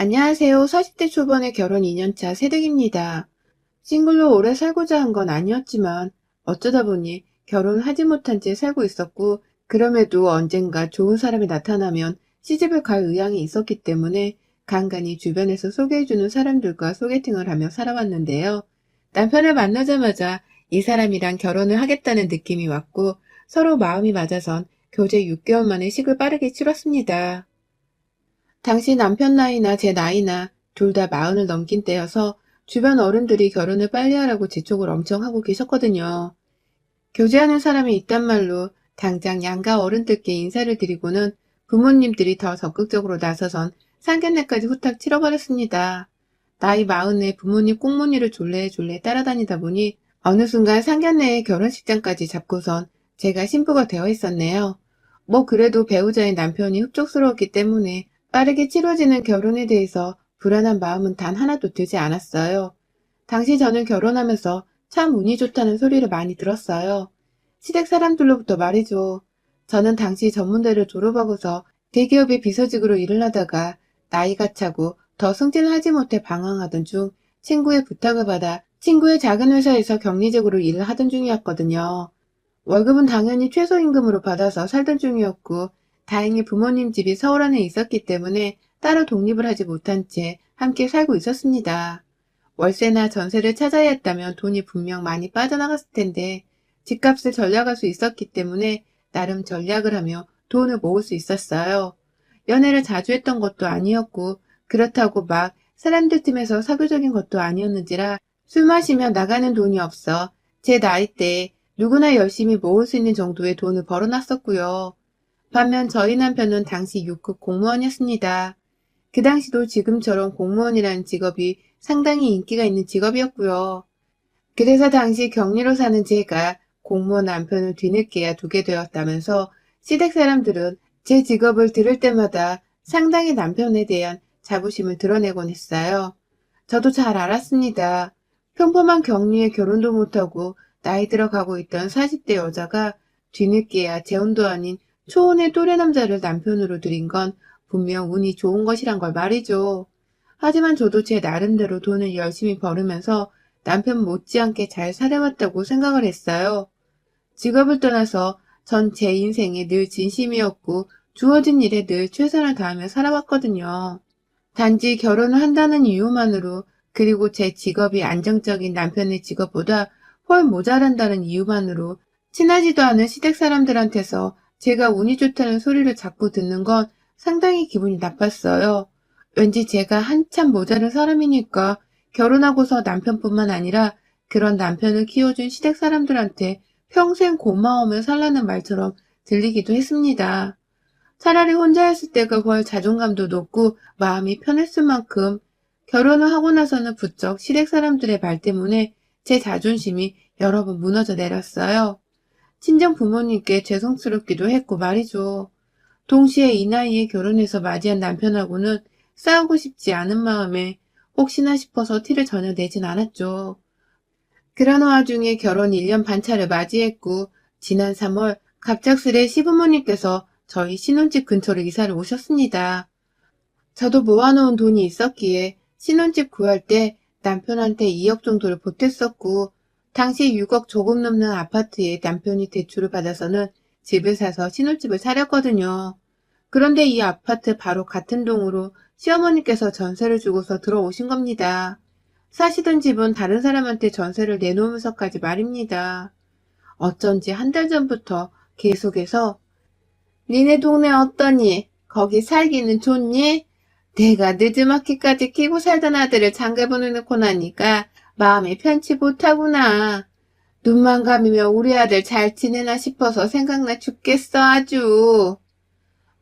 안녕하세요. 40대 초반의 결혼 2년차 새댁입니다. 싱글로 오래 살고자 한 건 아니었지만 어쩌다 보니 결혼하지 못한 채 살고 있었고, 그럼에도 언젠가 좋은 사람이 나타나면 시집을 갈 의향이 있었기 때문에 간간히 주변에서 소개해주는 사람들과 소개팅을 하며 살아왔는데요. 남편을 만나자마자 이 사람이랑 결혼을 하겠다는 느낌이 왔고, 서로 마음이 맞아선 교제 6개월 만에 식을 빠르게 치렀습니다. 당시 남편 나이나 제 나이나 둘 다 마흔을 넘긴 때여서 주변 어른들이 결혼을 빨리 하라고 재촉을 엄청 하고 계셨거든요. 교제하는 사람이 있단 말로 당장 양가 어른들께 인사를 드리고는 부모님들이 더 적극적으로 나서선 상견례까지 후딱 치러버렸습니다. 나이 마흔에 부모님 꽁무니를 졸래졸래 따라다니다 보니 어느 순간 상견례에 결혼식장까지 잡고선 제가 신부가 되어 있었네요. 뭐 그래도 배우자인 남편이 흡족스러웠기 때문에 빠르게 치러지는 결혼에 대해서 불안한 마음은 단 하나도 들지 않았어요. 당시 저는 결혼하면서 참 운이 좋다는 소리를 많이 들었어요. 시댁 사람들로부터 말이죠. 저는 당시 전문대를 졸업하고서 대기업의 비서직으로 일을 하다가 나이가 차고 더 승진을 하지 못해 방황하던 중 친구의 부탁을 받아 친구의 작은 회사에서 격리직으로 일을 하던 중이었거든요. 월급은 당연히 최소임금으로 받아서 살던 중이었고, 다행히 부모님 집이 서울 안에 있었기 때문에 따로 독립을 하지 못한 채 함께 살고 있었습니다. 월세나 전세를 찾아야 했다면 돈이 분명 많이 빠져나갔을 텐데, 집값을 전략할 수 있었기 때문에 나름 전략을 하며 돈을 모을 수 있었어요. 연애를 자주 했던 것도 아니었고, 그렇다고 막 사람들 틈에서 사교적인 것도 아니었는지라 술 마시며 나가는 돈이 없어 제 나이대에 누구나 열심히 모을 수 있는 정도의 돈을 벌어놨었고요. 반면 저희 남편은 당시 6급 공무원이었습니다. 그 당시도 지금처럼 공무원이라는 직업이 상당히 인기가 있는 직업이었고요. 그래서 당시 격리로 사는 제가 공무원 남편을 뒤늦게야 두게 되었다면서 시댁 사람들은 제 직업을 들을 때마다 상당히 남편에 대한 자부심을 드러내곤 했어요. 저도 잘 알았습니다. 평범한 격리에 결혼도 못하고 나이 들어가고 있던 40대 여자가 뒤늦게야 재혼도 아닌 초혼의 또래 남자를 남편으로 들인 건 분명 운이 좋은 것이란 걸 말이죠. 하지만 저도 제 나름대로 돈을 열심히 벌으면서 남편 못지않게 잘 살아왔다고 생각을 했어요. 직업을 떠나서 전 제 인생에 늘 진심이었고 주어진 일에 늘 최선을 다하며 살아왔거든요. 단지 결혼을 한다는 이유만으로, 그리고 제 직업이 안정적인 남편의 직업보다 훨 모자란다는 이유만으로 친하지도 않은 시댁 사람들한테서 제가 운이 좋다는 소리를 자꾸 듣는 건 상당히 기분이 나빴어요. 왠지 제가 한참 모자른 사람이니까 결혼하고서 남편뿐만 아니라 그런 남편을 키워준 시댁 사람들한테 평생 고마우며 살라는 말처럼 들리기도 했습니다. 차라리 혼자였을 때가 훨 자존감도 높고 마음이 편했을 만큼 결혼을 하고 나서는 부쩍 시댁 사람들의 말 때문에 제 자존심이 여러 번 무너져 내렸어요. 친정 부모님께 죄송스럽기도 했고 말이죠. 동시에 이 나이에 결혼해서 맞이한 남편하고는 싸우고 싶지 않은 마음에 혹시나 싶어서 티를 전혀 내진 않았죠. 그런 와중에 결혼 1년 반차를 맞이했고, 지난 3월 갑작스레 시부모님께서 저희 신혼집 근처로 이사를 오셨습니다. 저도 모아놓은 돈이 있었기에 신혼집 구할 때 남편한테 2억 정도를 보탰었고, 당시 6억 조금 넘는 아파트에 남편이 대출을 받아서는 집을 사서 신혼집을 차렸거든요. 그런데 이 아파트 바로 같은 동으로 시어머니께서 전세를 주고서 들어오신 겁니다. 사시던 집은 다른 사람한테 전세를 내놓으면서까지 말입니다. 어쩐지 한 달 전부터 계속해서 니네 동네 어떠니? 거기 살기는 좋니? 내가 늦지막히까지 끼고 살던 아들을 장가 보내놓고 나니까 마음이 편치 못하구나. 눈만 감으면 우리 아들 잘 지내나 싶어서 생각나 죽겠어 아주.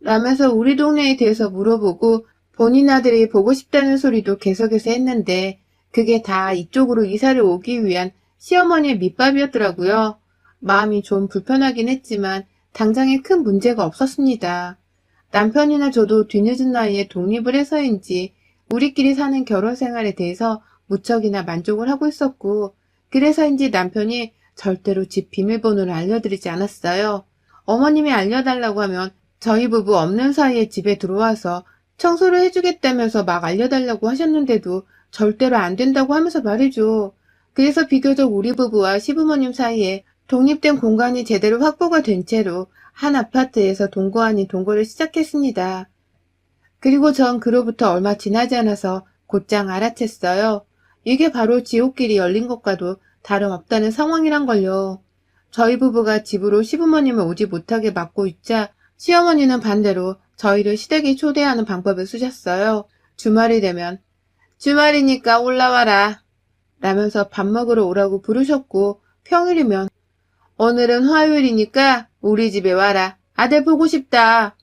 라면서 우리 동네에 대해서 물어보고 본인 아들이 보고 싶다는 소리도 계속해서 했는데, 그게 다 이쪽으로 이사를 오기 위한 시어머니의 밑밥이었더라고요. 마음이 좀 불편하긴 했지만 당장에 큰 문제가 없었습니다. 남편이나 저도 뒤늦은 나이에 독립을 해서인지 우리끼리 사는 결혼 생활에 대해서 무척이나 만족을 하고 있었고, 그래서인지 남편이 절대로 집 비밀번호를 알려드리지 않았어요. 어머님이 알려달라고 하면 저희 부부 없는 사이에 집에 들어와서 청소를 해주겠다면서 막 알려달라고 하셨는데도 절대로 안 된다고 하면서 말이죠. 그래서 비교적 우리 부부와 시부모님 사이에 독립된 공간이 제대로 확보가 된 채로 한 아파트에서 동거 아닌 동거를 시작했습니다. 그리고 전 그로부터 얼마 지나지 않아서 곧장 알아챘어요. 이게 바로 지옥길이 열린 것과도 다름없다는 상황이란걸요. 저희 부부가 집으로 시부모님을 오지 못하게 막고 있자 시어머니는 반대로 저희를 시댁에 초대하는 방법을 쓰셨어요. 주말이 되면 주말이니까 올라와라 라면서 밥 먹으러 오라고 부르셨고, 평일이면 오늘은 화요일이니까 우리 집에 와라. 아들 보고 싶다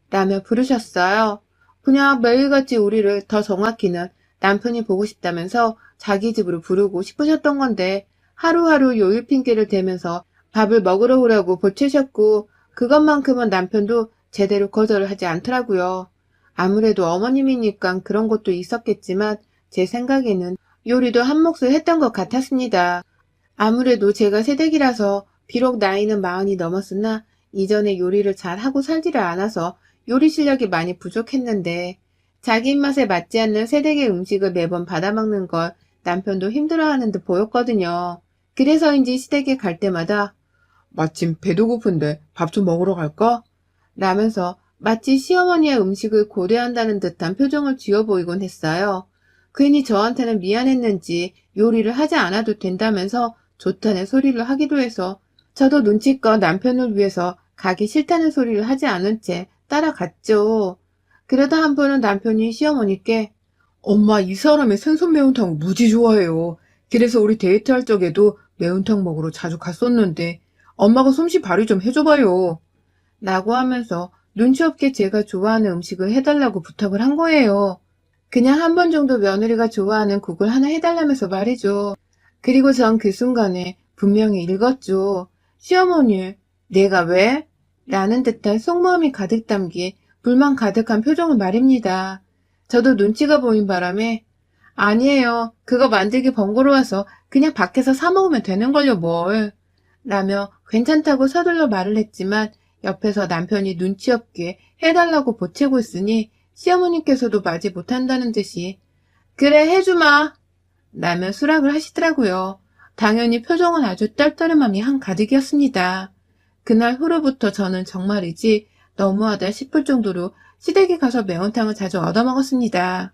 라며 부르셨어요. 그냥 매일같이 우리를, 더 정확히는 남편이 보고 싶다면서 자기 집으로 부르고 싶으셨던 건데, 하루하루 요일 핑계를 대면서 밥을 먹으러 오라고 보채셨고, 그것만큼은 남편도 제대로 거절을 하지 않더라고요. 아무래도 어머님이니까 그런 것도 있었겠지만 제 생각에는 요리도 한 몫을 했던 것 같았습니다. 아무래도 제가 새댁이라서 비록 나이는 40이 넘었으나 이전에 요리를 잘 하고 살지를 않아서 요리 실력이 많이 부족했는데, 자기 입맛에 맞지 않는 새댁의 음식을 매번 받아먹는 걸 남편도 힘들어하는 듯 보였거든요. 그래서인지 시댁에 갈 때마다 마침 배도 고픈데 밥 좀 먹으러 갈까? 라면서 마치 시어머니의 음식을 고려한다는 듯한 표정을 지어 보이곤 했어요. 괜히 저한테는 미안했는지 요리를 하지 않아도 된다면서 좋다는 소리를 하기도 해서 저도 눈치껏 남편을 위해서 가기 싫다는 소리를 하지 않은 채 따라갔죠. 그러다 한 번은 남편이 시어머니께 엄마 이 사람의 생선 매운탕 무지 좋아해요. 그래서 우리 데이트할 적에도 매운탕 먹으러 자주 갔었는데 엄마가 솜씨 발휘 좀 해줘봐요 라고 하면서 눈치 없게 제가 좋아하는 음식을 해달라고 부탁을 한 거예요. 그냥 한 번 정도 며느리가 좋아하는 국을 하나 해달라면서 말이죠. 그리고 전 그 순간에 분명히 읽었죠. 시어머니, 내가 왜? 라는 듯한 속마음이 가득 담긴 불만 가득한 표정을 말입니다. 저도 눈치가 보인 바람에 아니에요. 그거 만들기 번거로워서 그냥 밖에서 사 먹으면 되는걸요 뭘. 라며 괜찮다고 서둘러 말을 했지만 옆에서 남편이 눈치 없게 해달라고 보채고 있으니 시어머니께서도 마지 못한다는 듯이 그래 해주마 라며 수락을 하시더라고요. 당연히 표정은 아주 떨떠름함이 한가득이었습니다. 그날 후로부터 저는 정말이지 너무하다 싶을 정도로 시댁에 가서 매운탕을 자주 얻어먹었습니다.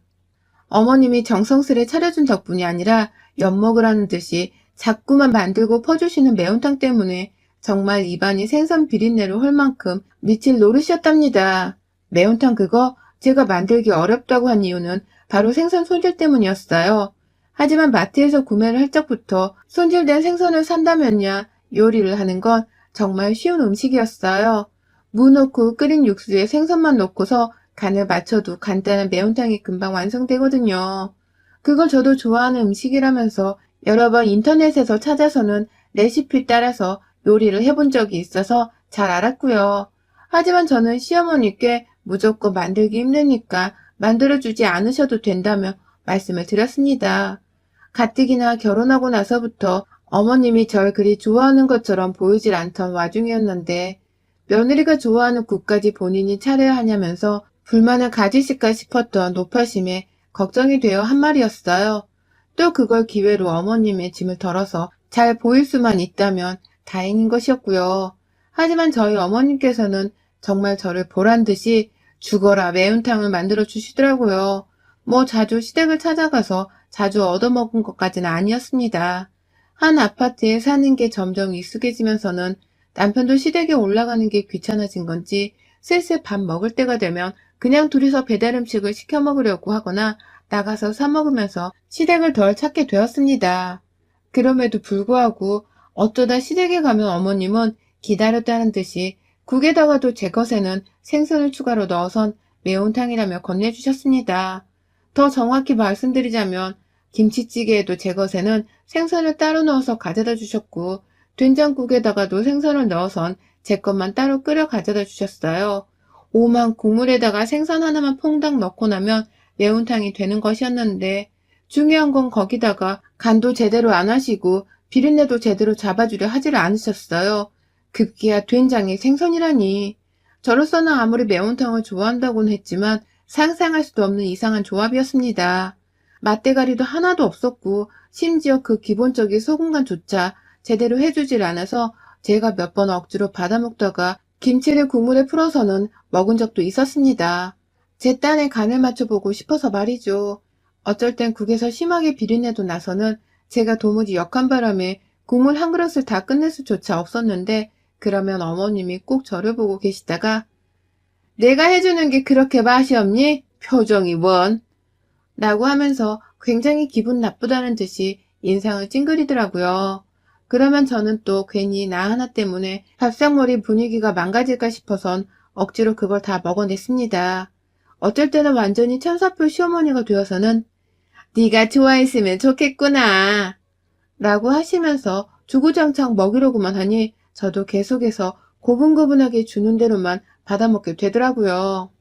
어머님이 정성스레 차려준 덕분이 아니라 엿먹으라는 듯이 자꾸만 만들고 퍼주시는 매운탕 때문에 정말 입안이 생선 비린내로 헐 만큼 미칠 노릇이었답니다. 매운탕 그거 제가 만들기 어렵다고 한 이유는 바로 생선 손질 때문이었어요. 하지만 마트에서 구매를 할 적부터 손질된 생선을 산다면야 요리를 하는 건 정말 쉬운 음식이었어요. 무 넣고 끓인 육수에 생선만 넣고서 간을 맞춰도 간단한 매운탕이 금방 완성되거든요. 그걸 저도 좋아하는 음식이라면서 여러 번 인터넷에서 찾아서는 레시피 따라서 요리를 해본 적이 있어서 잘 알았고요. 하지만 저는 시어머니께 무조건 만들기 힘드니까 만들어주지 않으셔도 된다며 말씀을 드렸습니다. 가뜩이나 결혼하고 나서부터 어머님이 절 그리 좋아하는 것처럼 보이질 않던 와중이었는데 며느리가 좋아하는 국까지 본인이 차려야 하냐면서 불만을 가지실까 싶었던 노파심에 걱정이 되어 한 말이었어요. 또 그걸 기회로 어머님의 짐을 덜어서 잘 보일 수만 있다면 다행인 것이었고요. 하지만 저희 어머님께서는 정말 저를 보란듯이 죽어라 매운탕을 만들어 주시더라고요. 뭐 자주 시댁을 찾아가서 자주 얻어먹은 것까지는 아니었습니다. 한 아파트에 사는 게 점점 익숙해지면서는 남편도 시댁에 올라가는 게 귀찮아진 건지 슬슬 밥 먹을 때가 되면 그냥 둘이서 배달 음식을 시켜 먹으려고 하거나 나가서 사 먹으면서 시댁을 덜 찾게 되었습니다. 그럼에도 불구하고 어쩌다 시댁에 가면 어머님은 기다렸다는 듯이 국에다가도 제 것에는 생선을 추가로 넣어선 매운탕이라며 건네주셨습니다. 더 정확히 말씀드리자면 김치찌개에도 제 것에는 생선을 따로 넣어서 가져다 주셨고 된장국에다가도 생선을 넣어선 제 것만 따로 끓여 가져다 주셨어요. 오만 국물에다가 생선 하나만 퐁당 넣고 나면 매운탕이 되는 것이었는데 중요한 건 거기다가 간도 제대로 안 하시고 비린내도 제대로 잡아주려 하지를 않으셨어요. 급기야 된장에 생선이라니. 저로서는 아무리 매운탕을 좋아한다고는 했지만 상상할 수도 없는 이상한 조합이었습니다. 맛대가리도 하나도 없었고 심지어 그 기본적인 소금간조차 제대로 해주질 않아서 제가 몇 번 억지로 받아먹다가 김치를 국물에 풀어서는 먹은 적도 있었습니다. 제 딴에 간을 맞춰보고 싶어서 말이죠. 어쩔 땐 국에서 심하게 비린내도 나서는 제가 도무지 역한 바람에 국물 한 그릇을 다 끝낼 수조차 없었는데 그러면 어머님이 꼭 저를 보고 계시다가 내가 해주는 게 그렇게 맛이 없니? 표정이 원. 라고 하면서 굉장히 기분 나쁘다는 듯이 인상을 찡그리더라고요. 그러면 저는 또 괜히 나 하나 때문에 밥상머리 분위기가 망가질까 싶어선 억지로 그걸 다 먹어냈습니다. 어쩔 때는 완전히 천사표 시어머니가 되어서는 네가 좋아했으면 좋겠구나 라고 하시면서 주구장창 먹이려고만 하니 저도 계속해서 고분고분하게 주는 대로만 받아먹게 되더라고요.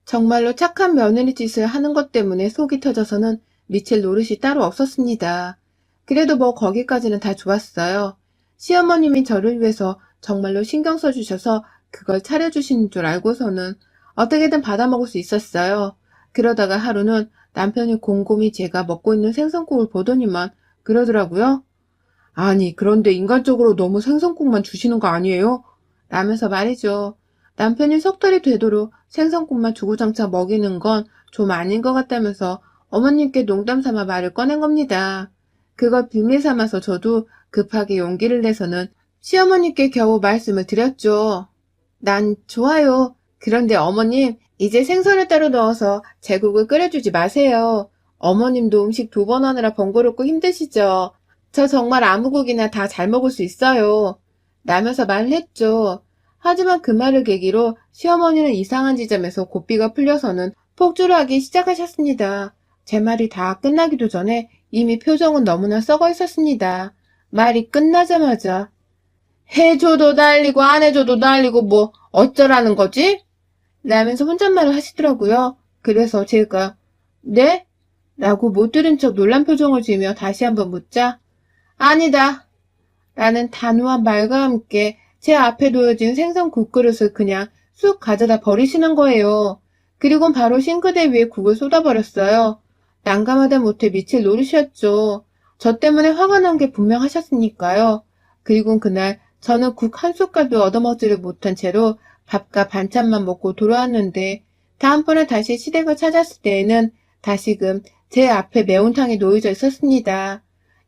정말로 착한 며느리 짓을 하는 것 때문에 속이 터져서는 미칠 노릇이 따로 없었습니다. 그래도 뭐 거기까지는 다 좋았어요. 시어머님이 저를 위해서 정말로 신경 써주셔서 그걸 차려주시는 줄 알고서는 어떻게든 받아먹을 수 있었어요. 그러다가 하루는 남편이 곰곰이 제가 먹고 있는 생선국을 보더니만 그러더라고요. 아니, 그런데 인간적으로 너무 생선국만 주시는 거 아니에요? 라면서 말이죠. 남편이 석 달이 되도록 생선국만 주구장창 먹이는 건 좀 아닌 것 같다면서 어머님께 농담 삼아 말을 꺼낸 겁니다. 그걸 빌미 삼아서 저도 급하게 용기를 내서는 시어머니께 겨우 말씀을 드렸죠. 난 좋아요. 그런데 어머님, 이제 생선을 따로 넣어서 제국을 끓여주지 마세요. 어머님도 음식 2번 하느라 번거롭고 힘드시죠? 저 정말 아무 국이나 다 잘 먹을 수 있어요. 라면서 말을 했죠. 하지만 그 말을 계기로 시어머니는 이상한 지점에서 고삐가 풀려서는 폭주를 하기 시작하셨습니다. 제 말이 다 끝나기도 전에 이미 표정은 너무나 썩어 있었습니다. 말이 끝나자마자 해줘도 난리고 안 해줘도 난리고 뭐 어쩌라는 거지? 라면서 혼잣말을 하시더라고요. 그래서 제가 네? 라고 못 들은 척 놀란 표정을 지으며 다시 한번 묻자 아니다. 라는 단호한 말과 함께 제 앞에 놓여진 생선 국그릇을 그냥 쑥 가져다 버리시는 거예요. 그리곤 바로 싱크대 위에 국을 쏟아버렸어요. 난감하다 못해 미칠 노릇이었죠. 저 때문에 화가 난 게 분명하셨으니까요. 그리곤 그날 저는 국 한 숟갈도 얻어먹지를 못한 채로 밥과 반찬만 먹고 돌아왔는데 다음번에 다시 시댁을 찾았을 때에는 다시금 제 앞에 매운탕이 놓여져 있었습니다.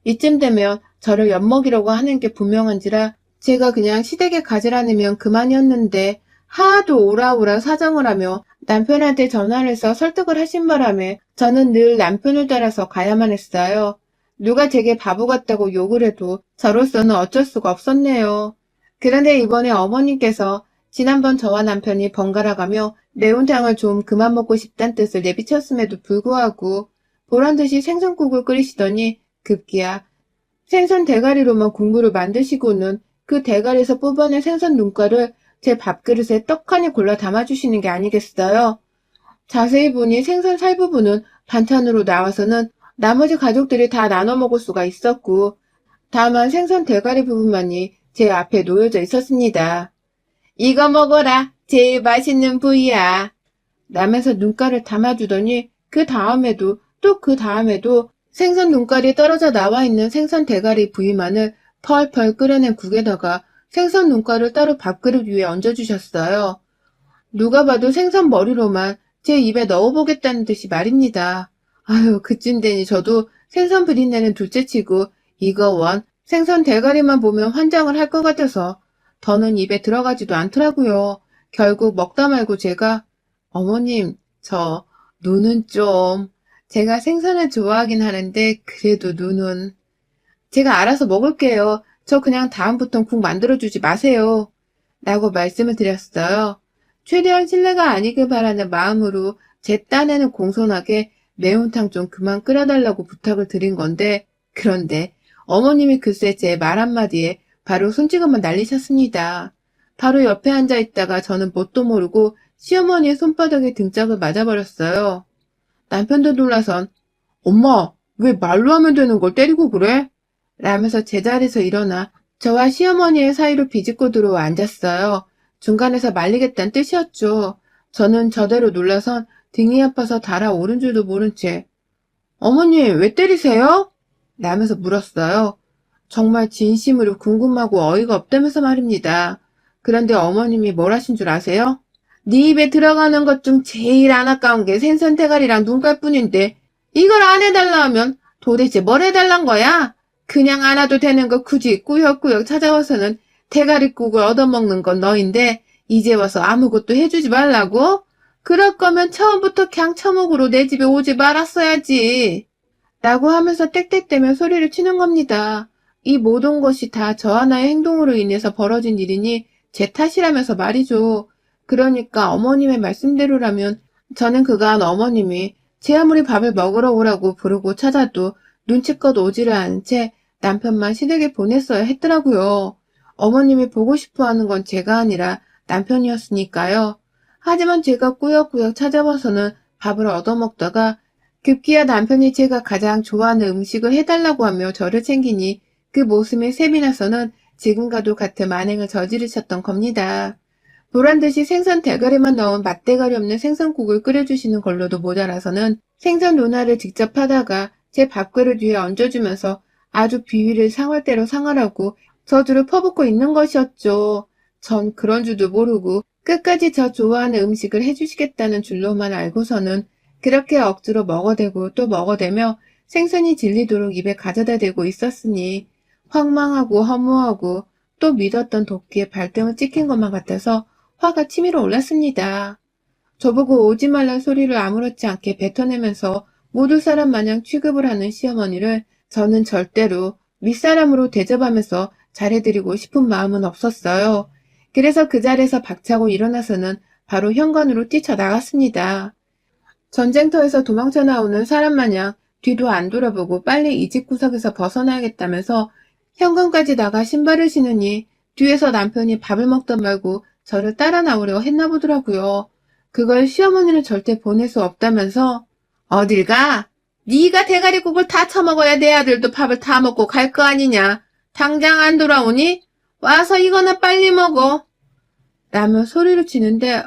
이쯤 되면 저를 엿먹이려고 하는 게 분명한지라 제가 그냥 시댁에 가지 않으면 그만이었는데 하도 오라오라 사정을 하며 남편한테 전화를 해서 설득을 하신 바람에 저는 늘 남편을 따라서 가야만 했어요. 누가 제게 바보 같다고 욕을 해도 저로서는 어쩔 수가 없었네요. 그런데 이번에 어머님께서 지난번 저와 남편이 번갈아 가며 매운탕을 좀 그만 먹고 싶단 뜻을 내비쳤음에도 불구하고 보란듯이 생선국을 끓이시더니 급기야 생선 대가리로만 국물을 만드시고는 그 대가리에서 뽑아낸 생선 눈가를 제 밥그릇에 떡하니 골라 담아주시는 게 아니겠어요? 자세히 보니 생선 살 부분은 반찬으로 나와서는 나머지 가족들이 다 나눠 먹을 수가 있었고 다만 생선 대가리 부분만이 제 앞에 놓여져 있었습니다. 이거 먹어라. 제일 맛있는 부위야. 라면서 눈가를 담아주더니 그 다음에도 또 그 다음에도 생선 눈깔이 떨어져 나와 있는 생선 대가리 부위만을 펄펄 끓여낸 국에다가 생선 눈깔을 따로 밥그릇 위에 얹어주셨어요. 누가 봐도 생선 머리로만 제 입에 넣어보겠다는 듯이 말입니다. 아유, 그쯤 되니 저도 생선 비린내는 둘째치고 이거 원 생선 대가리만 보면 환장을 할 것 같아서 더는 입에 들어가지도 않더라고요. 결국 먹다 말고 제가 어머님, 저 눈은 좀 제가 생선을 좋아하긴 하는데 그래도 눈은 제가 알아서 먹을게요. 저 그냥 다음부턴 국 만들어주지 마세요. 라고 말씀을 드렸어요. 최대한 신뢰가 아니길 바라는 마음으로 제 딴에는 공손하게 매운탕 좀 그만 끓여달라고 부탁을 드린 건데 그런데 어머님이 글쎄 제 말 한마디에 바로 손찌검만 날리셨습니다. 바로 옆에 앉아있다가 저는 뭣도 모르고 시어머니의 손바닥에 등짝을 맞아버렸어요. 남편도 놀라선 엄마 왜 말로 하면 되는 걸 때리고 그래? 라면서 제자리에서 일어나 저와 시어머니의 사이로 비집고 들어와 앉았어요. 중간에서 말리겠다는 뜻이었죠. 저는 저대로 놀라선 등이 아파서 달아오른 줄도 모른 채 어머니 왜 때리세요? 라면서 물었어요. 정말 진심으로 궁금하고 어이가 없다면서 말입니다. 그런데 어머님이 뭘 하신 줄 아세요? 네 입에 들어가는 것 중 제일 안 아까운 게 생선 대가리랑 눈깔뿐인데 이걸 안 해달라 하면 도대체 뭘 해달란 거야? 그냥 안 와도 되는 거 굳이 꾸역꾸역 찾아와서는 대가리국을 얻어먹는 건 너인데 이제 와서 아무것도 해주지 말라고? 그럴 거면 처음부터 그냥 처먹으로 내 집에 오지 말았어야지. 라고 하면서 땡땡대며 소리를 치는 겁니다. 이 모든 것이 다 저 하나의 행동으로 인해서 벌어진 일이니 제 탓이라면서 말이죠. 그러니까 어머님의 말씀대로라면 저는 그간 어머님이 제 아무리 밥을 먹으러 오라고 부르고 찾아도 눈치껏 오지를 않은 채 남편만 시댁에 보냈어야 했더라고요. 어머님이 보고 싶어 하는 건 제가 아니라 남편이었으니까요. 하지만 제가 꾸역꾸역 찾아와서는 밥을 얻어먹다가 급기야 남편이 제가 가장 좋아하는 음식을 해달라고 하며 저를 챙기니 그 모습에 셈이 나서는 지금과도 같은 만행을 저지르셨던 겁니다. 보란듯이 생선 대가리만 넣은 맛대가리 없는 생선국을 끓여주시는 걸로도 모자라서는 생선 논알을 직접 하다가 제 밥그릇 위에 얹어주면서 아주 비위를 상할 대로 상하라고 저주를 퍼붓고 있는 것이었죠. 전 그런 줄도 모르고 끝까지 저 좋아하는 음식을 해주시겠다는 줄로만 알고서는 그렇게 억지로 먹어대고 또 먹어대며 생선이 질리도록 입에 가져다 대고 있었으니 황망하고 허무하고 또 믿었던 도끼에 발등을 찍힌 것만 같아서 화가 치밀어 올랐습니다. 저보고 오지 말란 소리를 아무렇지 않게 뱉어내면서 모두 사람 마냥 취급을 하는 시어머니를 저는 절대로 윗사람으로 대접하면서 잘해드리고 싶은 마음은 없었어요. 그래서 그 자리에서 박차고 일어나서는 바로 현관으로 뛰쳐나갔습니다. 전쟁터에서 도망쳐 나오는 사람 마냥 뒤도 안 돌아보고 빨리 이 집 구석에서 벗어나야겠다면서 현관까지 나가 신발을 신으니 뒤에서 남편이 밥을 먹던 말고 저를 따라 나오려 했나 보더라고요. 그걸 시어머니는 절대 보낼 수 없다면서 어딜 가? 네가 대가리국을 다 처먹어야 내 아들도 밥을 다 먹고 갈 거 아니냐. 당장 안 돌아오니? 와서 이거나 빨리 먹어. 라며 소리를 치는데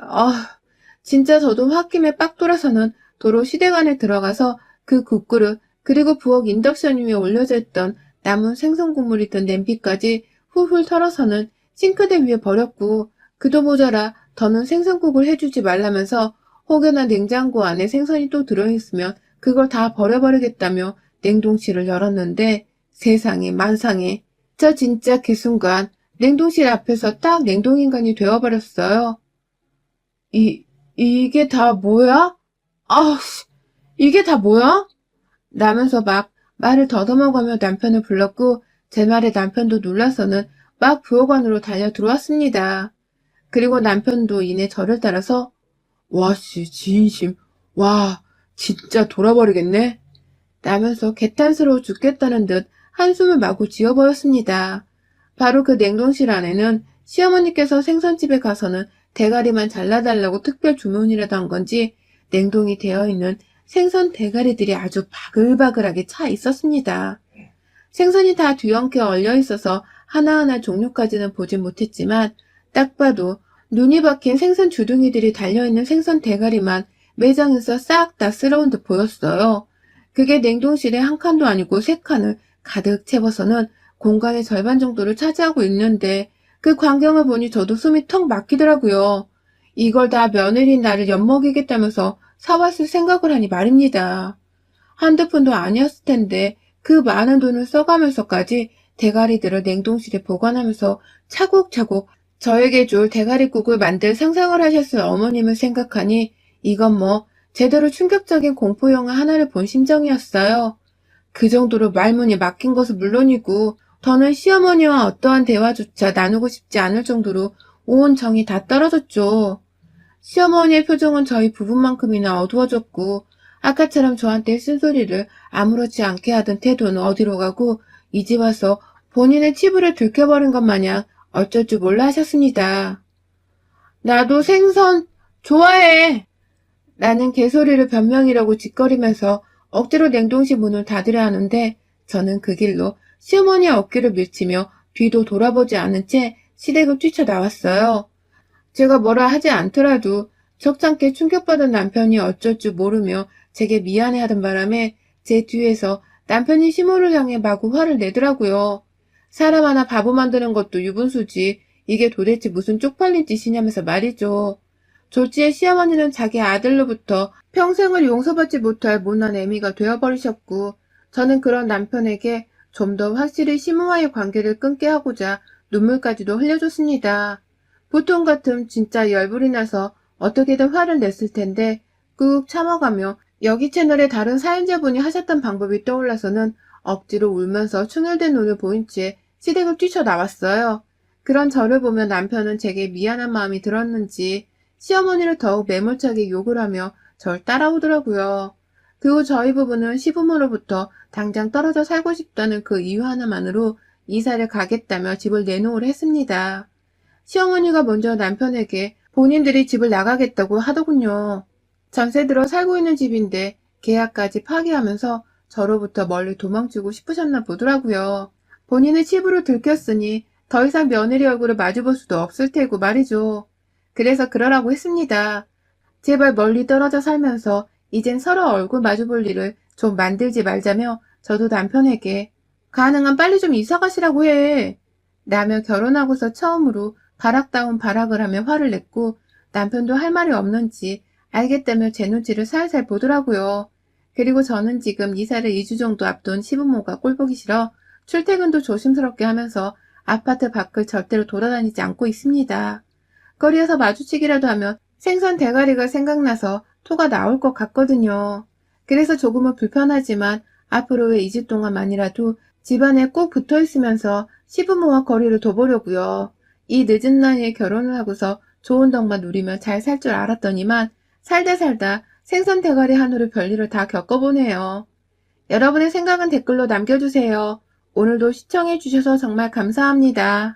진짜 저도 홧김에 빡 돌아서는 도로 시댁 안에 들어가서 그 국그릇 그리고 부엌 인덕션 위에 올려져 있던 남은 생선 국물이 든 냄비까지 훌훌 털어서는 싱크대 위에 버렸고 그도 모자라 더는 생선국을 해주지 말라면서 혹여나 냉장고 안에 생선이 또 들어있으면 그걸 다 버려버리겠다며 냉동실을 열었는데 세상에 만상에 저 진짜 그 순간 냉동실 앞에서 딱 냉동인간이 되어버렸어요. 이게 다 뭐야? 아우, 이게 다 뭐야? 라면서 막 말을 더듬어가며 남편을 불렀고 제 말에 남편도 놀라서는 막 부엌 안으로 달려 들어왔습니다. 그리고 남편도 이내 저를 따라서 와씨 진심 와 진짜 돌아버리겠네 라면서 개탄스러워 죽겠다는 듯 한숨을 마구 지어버렸습니다. 바로 그 냉동실 안에는 시어머니께서 생선집에 가서는 대가리만 잘라달라고 특별 주문이라도 한 건지 냉동이 되어 있는 생선 대가리들이 아주 바글바글하게 차 있었습니다. 생선이 다 뒤엉켜 얼려 있어서 하나하나 종류까지는 보진 못했지만 딱 봐도 눈이 박힌 생선 주둥이들이 달려있는 생선 대가리만 매장에서 싹 다 쓸어온 듯 보였어요. 그게 냉동실에 한 칸도 아니고 세 칸을 가득 채워서는 공간의 절반 정도를 차지하고 있는데 그 광경을 보니 저도 숨이 턱 막히더라고요. 이걸 다 며느리인 나를 엿먹이겠다면서 사왔을 생각을 하니 말입니다. 한두 푼도 아니었을 텐데 그 많은 돈을 써가면서까지 대가리들을 냉동실에 보관하면서 차곡차곡 저에게 줄 대가리국을 만들 상상을 하셨을 어머님을 생각하니 이건 뭐 제대로 충격적인 공포영화 하나를 본 심정이었어요. 그 정도로 말문이 막힌 것은 물론이고 더는 시어머니와 어떠한 대화조차 나누고 싶지 않을 정도로 온 정이 다 떨어졌죠. 시어머니의 표정은 저희 부부만큼이나 어두워졌고 아까처럼 저한테 쓴소리를 아무렇지 않게 하던 태도는 어디로 가고 이제 와서 본인의 치부를 들켜버린 것 마냥 어쩔 줄 몰라 하셨습니다. 나도 생선 좋아해! 라는 개소리를 변명이라고 짓거리면서 억지로 냉동실 문을 닫으려 하는데 저는 그 길로 시어머니의 어깨를 밀치며 뒤도 돌아보지 않은 채 시댁을 뛰쳐나왔어요. 제가 뭐라 하지 않더라도 적잖게 충격받은 남편이 어쩔 줄 모르며 제게 미안해하던 바람에 제 뒤에서 남편이 시모를 향해 마구 화를 내더라고요. 사람 하나 바보 만드는 것도 유분수지 이게 도대체 무슨 쪽팔린 짓이냐면서 말이죠. 졸지에 시어머니는 자기 아들로부터 평생을 용서받지 못할 못난 애미가 되어버리셨고 저는 그런 남편에게 좀 더 확실히 시모와의 관계를 끊게 하고자 눈물까지도 흘려줬습니다. 보통 같으면 진짜 열불이 나서 어떻게든 화를 냈을 텐데 꾹 참아가며 여기 채널의 다른 사연자분이 하셨던 방법이 떠올라서는 억지로 울면서 충혈된 눈을 보인 채 시댁을 뛰쳐나왔어요. 그런 저를 보며 남편은 제게 미안한 마음이 들었는지 시어머니를 더욱 매몰차게 욕을 하며 절 따라오더라고요. 그 후 저희 부부는 시부모로부터 당장 떨어져 살고 싶다는 그 이유 하나만으로 이사를 가겠다며 집을 내놓으려 했습니다. 시어머니가 먼저 남편에게 본인들이 집을 나가겠다고 하더군요. 전세 들어 살고 있는 집인데 계약까지 파기하면서 저로부터 멀리 도망치고 싶으셨나 보더라고요. 본인의 집으로 들켰으니 더 이상 며느리 얼굴을 마주볼 수도 없을 테고 말이죠. 그래서 그러라고 했습니다. 제발 멀리 떨어져 살면서 이젠 서로 얼굴 마주볼 일을 좀 만들지 말자며 저도 남편에게 가능한 빨리 좀 이사 가시라고 해. 라며 결혼하고서 처음으로 바락다운 발악을 하며 화를 냈고 남편도 할 말이 없는지 알겠다며 제 눈치를 살살 보더라고요. 그리고 저는 지금 이사를 2주 정도 앞둔 시부모가 꼴보기 싫어 출퇴근도 조심스럽게 하면서 아파트 밖을 절대로 돌아다니지 않고 있습니다. 거리에서 마주치기라도 하면 생선 대가리가 생각나서 토가 나올 것 같거든요. 그래서 조금은 불편하지만 앞으로의 2주 동안만이라도 집안에 꼭 붙어 있으면서 시부모와 거리를 둬보려고요. 이 늦은 나이에 결혼을 하고서 좋은 덕만 누리며 잘 살 줄 알았더니만 살다 살다 생선 대가리 한우를 별일을 다 겪어보네요. 여러분의 생각은 댓글로 남겨주세요. 오늘도 시청해주셔서 정말 감사합니다.